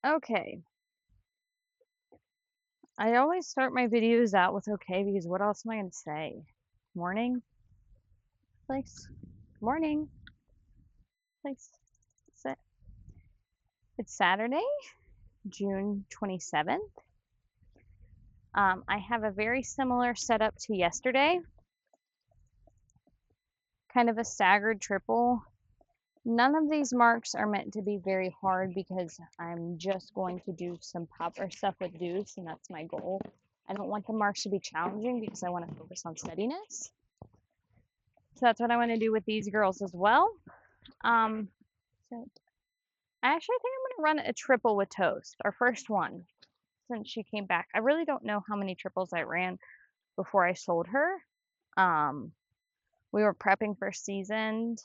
Okay. I always start my videos out with okay because what else am I going to say? Morning, place. Morning, place. Sit. It's Saturday, June 27th. I have a very similar setup to yesterday, kind of a staggered triple. None of these marks are meant to be very hard because I'm just going to do some popper stuff with deuce, and that's my goal. I don't want the marks to be challenging because I want to focus on steadiness. So that's what I want to do with these girls as well. So I actually think I'm going to run a triple with Toast, our first one, since she came back. I really don't know how many triples I ran before I sold her. We were prepping for seasoned.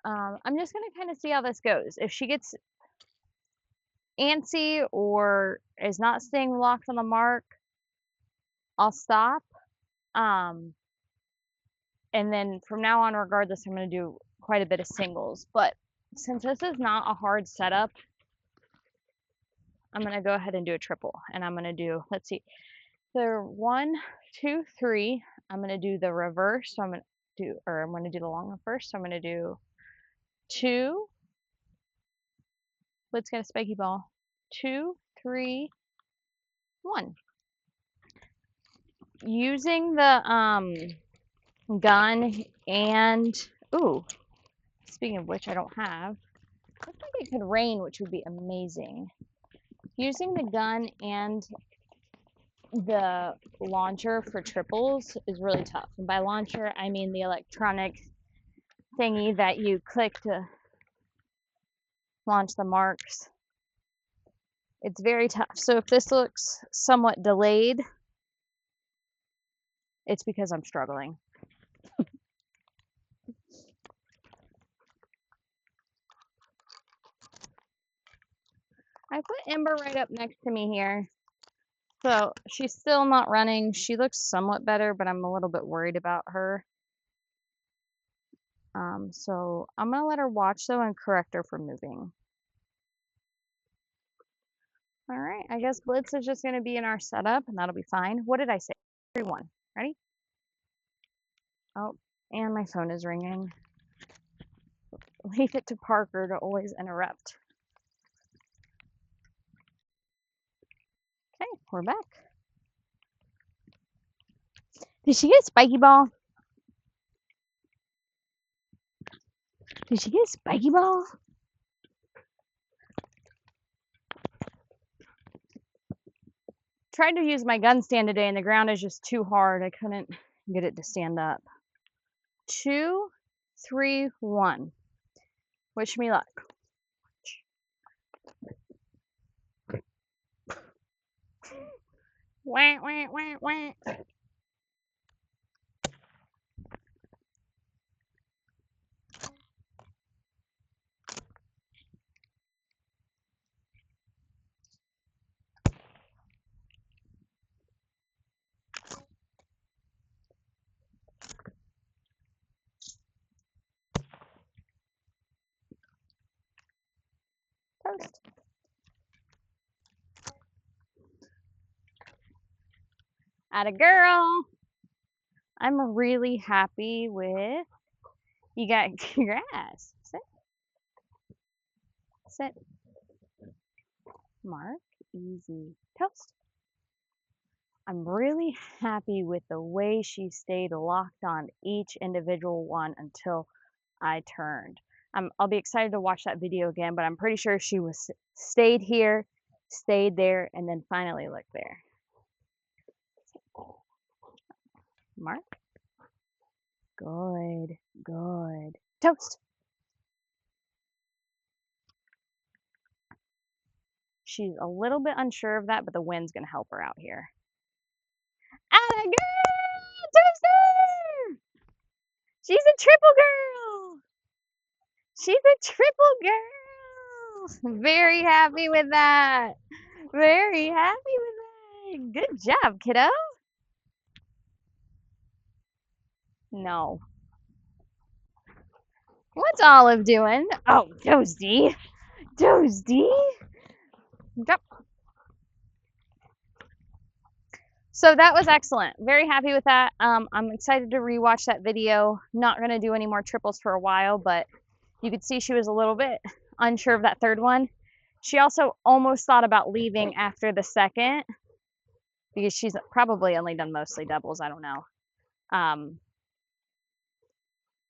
I'm just going to kind of see how this goes. If she gets antsy or is not staying locked on the mark, I'll stop. And then from now on, regardless, I'm going to do quite a bit of singles. But since this is not a hard setup, I'm going to go ahead and do a triple. And I'm going to do, let's see, so 1, 2, 3. I'm going to do the reverse. So I'm going to do the long one first. So I'm going to do 2. Let's get a spiky ball. 2, 3, 1. Using the gun and, ooh, speaking of which I don't have, looks like it could rain, which would be amazing. Using the gun and the launcher for triples is really tough. And by launcher, I mean the electronic thingy that you click to launch the marks. It's very tough. So if this looks somewhat delayed, it's because I'm struggling. I put Ember right up next to me here. So she's still not running. She looks somewhat better, but I'm a little bit worried about her. So I'm going to let her watch though and correct her for moving. All right, I guess Blitz is just going to be in our setup and that'll be fine. What did I say? 3-1. Ready? Oh, and my phone is ringing. Leave it to Parker to always interrupt. Okay, we're back. Did she get a spiky ball? Did she get a spiky ball? Tried to use my gun stand today and the ground is just too hard. I couldn't get it to stand up. 2, 3, 1. Wish me luck. Wah, wah, wah, wah. Toast. Atta girl. I'm really happy with, you got grass. Sit. Sit. Mark. Easy. Toast. I'm really happy with the way she stayed locked on each individual one until I turned. I'll be excited to watch that video again, but I'm pretty sure she was stayed here, stayed there, and then finally looked there. Mark. Good, good. Toast. She's a little bit unsure of that, but the wind's gonna help her out here. Atta girl! Toaster! She's a triple girl! She's a triple girl! Very happy with that. Very happy with that. Good job, kiddo. No. What's Olive doing? Oh, Toasty. Toasty. Yep. So that was excellent. Very happy with that. I'm excited to rewatch that video. Not going to do any more triples for a while, but you could see she was a little bit unsure of that third one. She also almost thought about leaving after the second because she's probably only done mostly doubles. I don't know.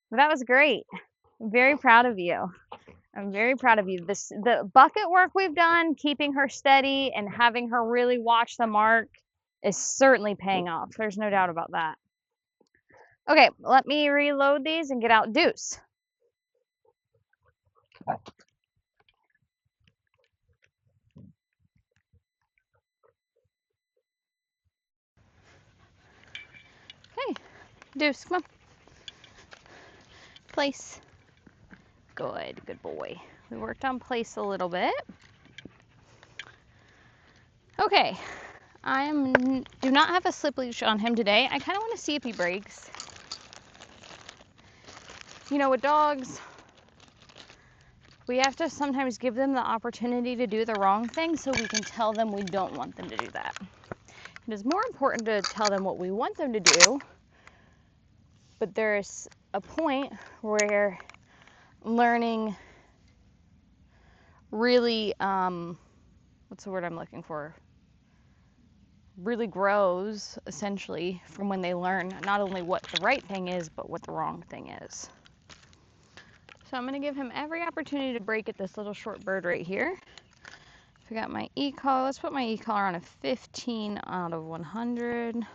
But that was great. I'm very proud of you. I'm very proud of you. The bucket work we've done, keeping her steady and having her really watch the mark is certainly paying off. There's no doubt about that. Okay, let me reload these and get out Deuce. Okay, Deuce, come on. Place. Good boy. We worked on place a little bit. Okay, do not have a slip leash on him today. I kind of want to see if he breaks. You know, with dogs, we have to sometimes give them the opportunity to do the wrong thing so we can tell them we don't want them to do that. It is more important to tell them what we want them to do, but there's a point where learning really, what's the word I'm looking for? Really grows, essentially, from when they learn not only what the right thing is, but what the wrong thing is. So I'm going to give him every opportunity to break at this little short bird right here. I got my e-collar. Let's put my e-collar on a 15 out of 100.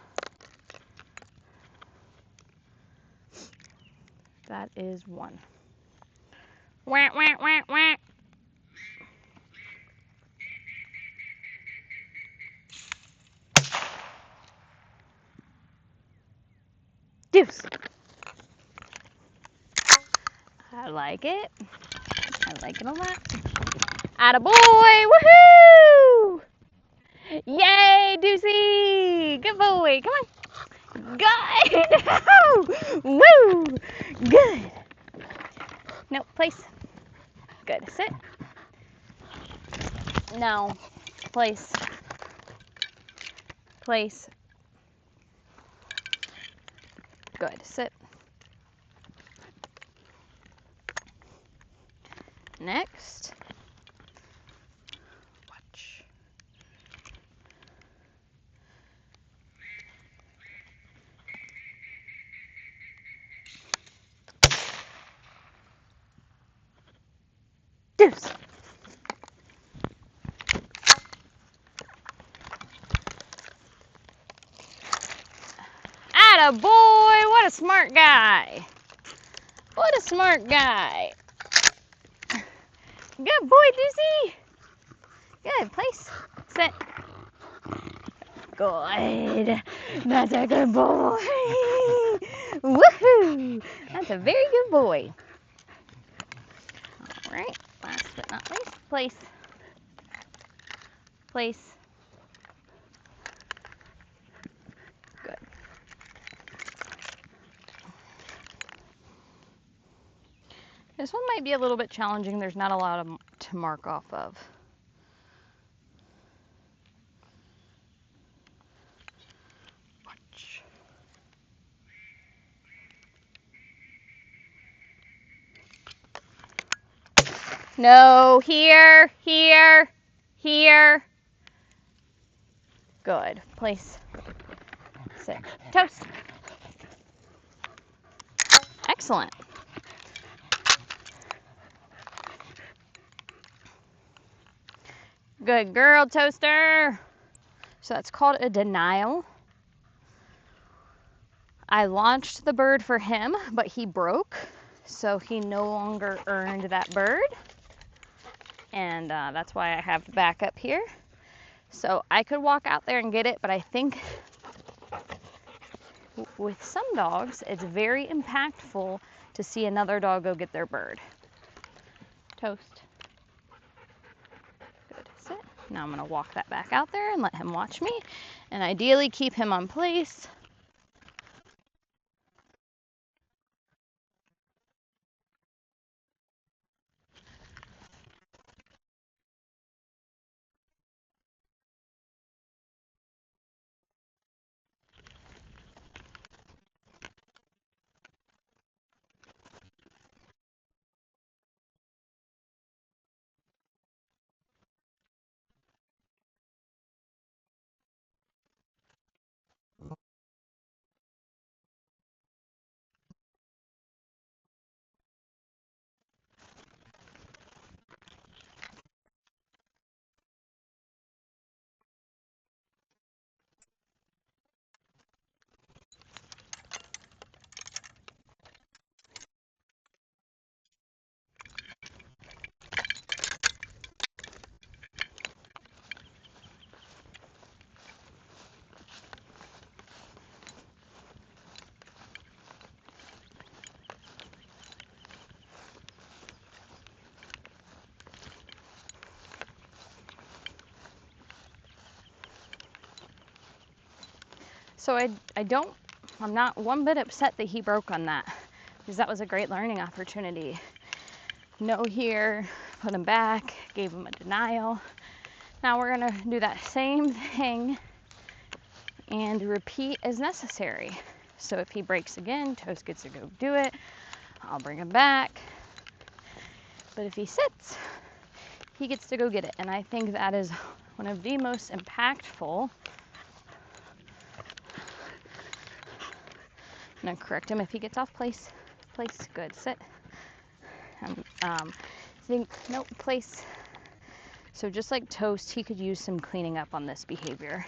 That is 1. Wah, wah, wah, wah. Deuce. I like it. I like it a lot. Attaboy! Woohoo! Yay, Deucey! Good boy. Come on. Good. Woo! Good. No, place. Good. Sit. No. Place. Place. Good. Sit. Next. Watch. Deuce. Attaboy! What a smart guy. What a smart guy. Good boy, Deucey. Good. Place. Sit. Good. That's a good boy. Woohoo! That's a very good boy. All right. Last but not least, place. Place. Good. This one might be a little bit challenging. There's not a lot to mark off of. Watch. No, here, here, here. Good. Place. Sit. Toast. Excellent. Good girl, Toaster. So that's called a denial. I launched the bird for him, but he broke, so he no longer earned that bird. And that's why I have the backup here. So I could walk out there and get it, but I think with some dogs, it's very impactful to see another dog go get their bird. Toast. Good. Sit. Now I'm going to walk that back out there and let him watch me, and ideally keep him on place. So I'm not one bit upset that he broke on that, because that was a great learning opportunity. No here, put him back, gave him a denial. Now we're gonna do that same thing and repeat as necessary. So if he breaks again, Toast gets to go do it. I'll bring him back. But if he sits, he gets to go get it. And I think that is one of the most impactful. I'm gonna correct him if he gets off place. Place, good, sit. Think, nope, place. So just like Toast, he could use some cleaning up on this behavior.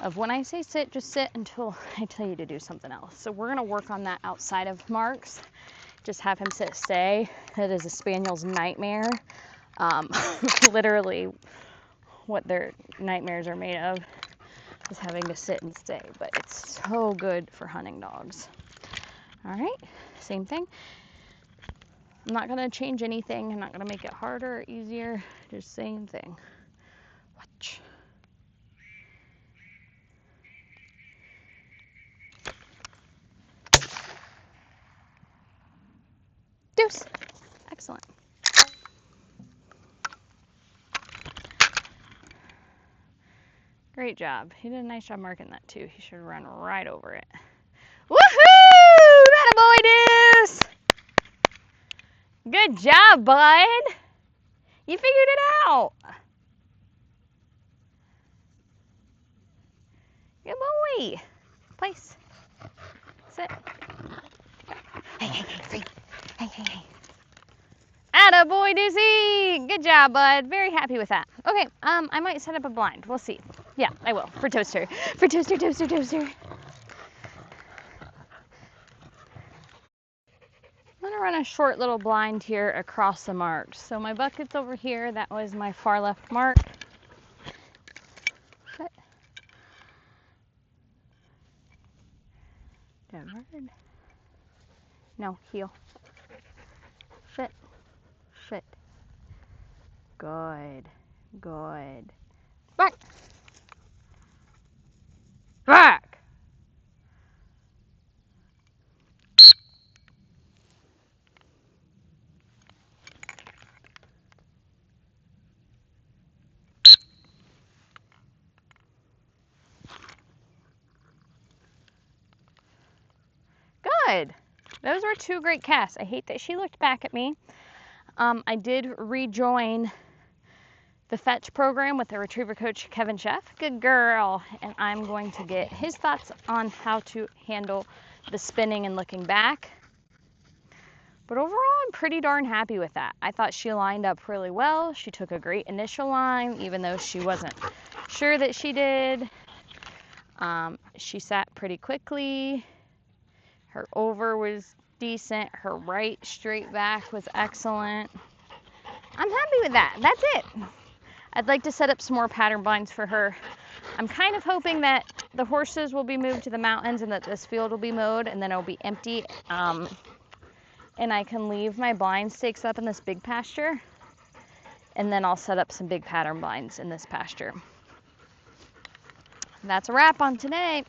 Of when I say sit, just sit until I tell you to do something else. So we're gonna work on that outside of marks. Just have him sit, stay. That is a spaniel's nightmare. Literally what their nightmares are made of is having to sit and stay, but it's so good for hunting dogs. All right, same thing. I'm not gonna change anything. I'm not gonna make it harder or easier. Just same thing. Watch. Deuce. Excellent. Great job. He did a nice job marking that too. He should run right over it. Woohoo! That a boy, Deuce! Good job, bud. You figured it out. Good boy. Place. Sit. Hey, free. Hey. Atta boy, Deucey. Good job, bud. Very happy with that. Okay, I might set up a blind. We'll see. Yeah, I will. For Toaster. For Toaster. I'm gonna run a short little blind here across the marks. So my bucket's over here. That was my far left mark. Sit. Downward. No, heel. Sit. Good. Back. Good. Those were two great casts. I hate that she looked back at me. I did rejoin the fetch program with the retriever coach, Kevin Sheff. Good girl. And I'm going to get his thoughts on how to handle the spinning and looking back. But overall, I'm pretty darn happy with that. I thought she lined up really well. She took a great initial line, even though she wasn't sure that she did. She sat pretty quickly. Her over was decent. Her right straight back was excellent. I'm happy with that. That's it. I'd like to set up some more pattern blinds for her. I'm kind of hoping that the horses will be moved to the mountains and that this field will be mowed and then it'll be empty. And I can leave my blind stakes up in this big pasture. And then I'll set up some big pattern blinds in this pasture. That's a wrap on today.